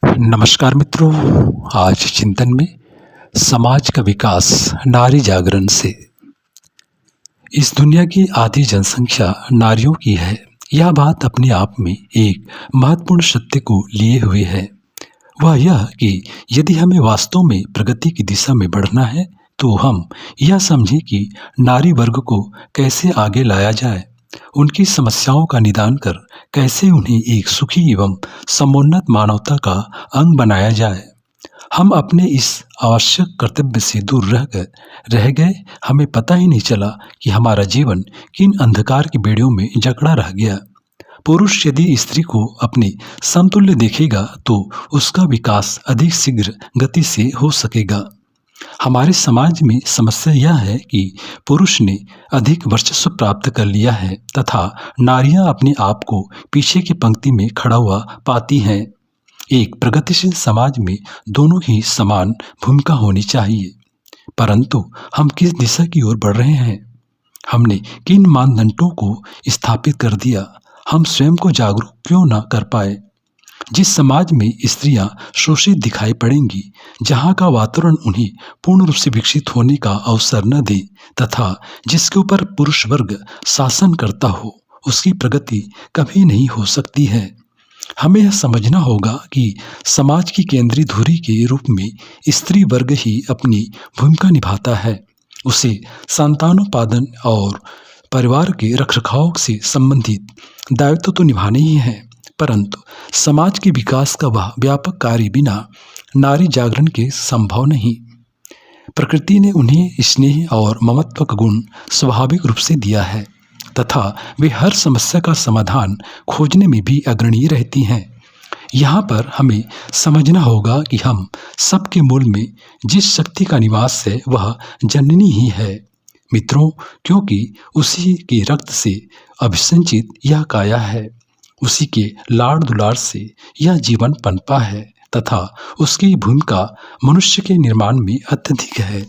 नमस्कार मित्रों। आज चिंतन में समाज का विकास नारी जागरण से। इस दुनिया की आधी जनसंख्या नारियों की है। यह बात अपने आप में एक महत्वपूर्ण सत्य को लिए हुए है। वह यह कि यदि हमें वास्तव में प्रगति की दिशा में बढ़ना है तो हम यह समझें कि नारी वर्ग को कैसे आगे लाया जाए, उनकी समस्याओं का निदान कर कैसे उन्हें एक सुखी एवं समुन्नत मानवता का अंग बनाया जाए। हम अपने इस आवश्यक कर्तव्य से दूर रह गए। हमें पता ही नहीं चला कि हमारा जीवन किन अंधकार की बेड़ियों में जकड़ा रह गया। पुरुष यदि स्त्री को अपने समतुल्य देखेगा तो उसका विकास अधिक शीघ्र गति से हो सकेगा। हमारे समाज में समस्या यह है कि पुरुष ने अधिक वर्चस्व प्राप्त कर लिया है तथा नारियां अपने आप को पीछे की पंक्ति में खड़ा हुआ पाती हैं। एक प्रगतिशील समाज में दोनों ही समान भूमिका होनी चाहिए, परंतु हम किस दिशा की ओर बढ़ रहे हैं? हमने किन मानदंडों को स्थापित कर दिया? हम स्वयं को जागरूक क्यों न कर पाए? जिस समाज में स्त्रियां शोषित दिखाई पड़ेंगी, जहां का वातावरण उन्हें पूर्ण रूप से विकसित होने का अवसर न दे तथा जिसके ऊपर पुरुष वर्ग शासन करता हो, उसकी प्रगति कभी नहीं हो सकती है। हमें यह समझना होगा कि समाज की केंद्रीय धुरी के रूप में स्त्री वर्ग ही अपनी भूमिका निभाता है। उसे संतानोत्पादन और परिवार के रखरखाव से संबंधित दायित्व तो निभाने ही है, परंतु समाज के विकास का वह व्यापक कार्य बिना नारी जागरण के संभव नहीं। प्रकृति ने उन्हें स्नेह और ममत्व का गुण स्वाभाविक रूप से दिया है तथा वे हर समस्या का समाधान खोजने में भी अग्रणी रहती हैं। यहाँ पर हमें समझना होगा कि हम सबके मूल में जिस शक्ति का निवास है वह जननी ही है मित्रों, क्योंकि उसी के रक्त से अभिसंचित यह काया है, उसी के लाड़ दुलार से यह जीवन पनपा है तथा उसकी भूमिका मनुष्य के निर्माण में अत्यधिक है।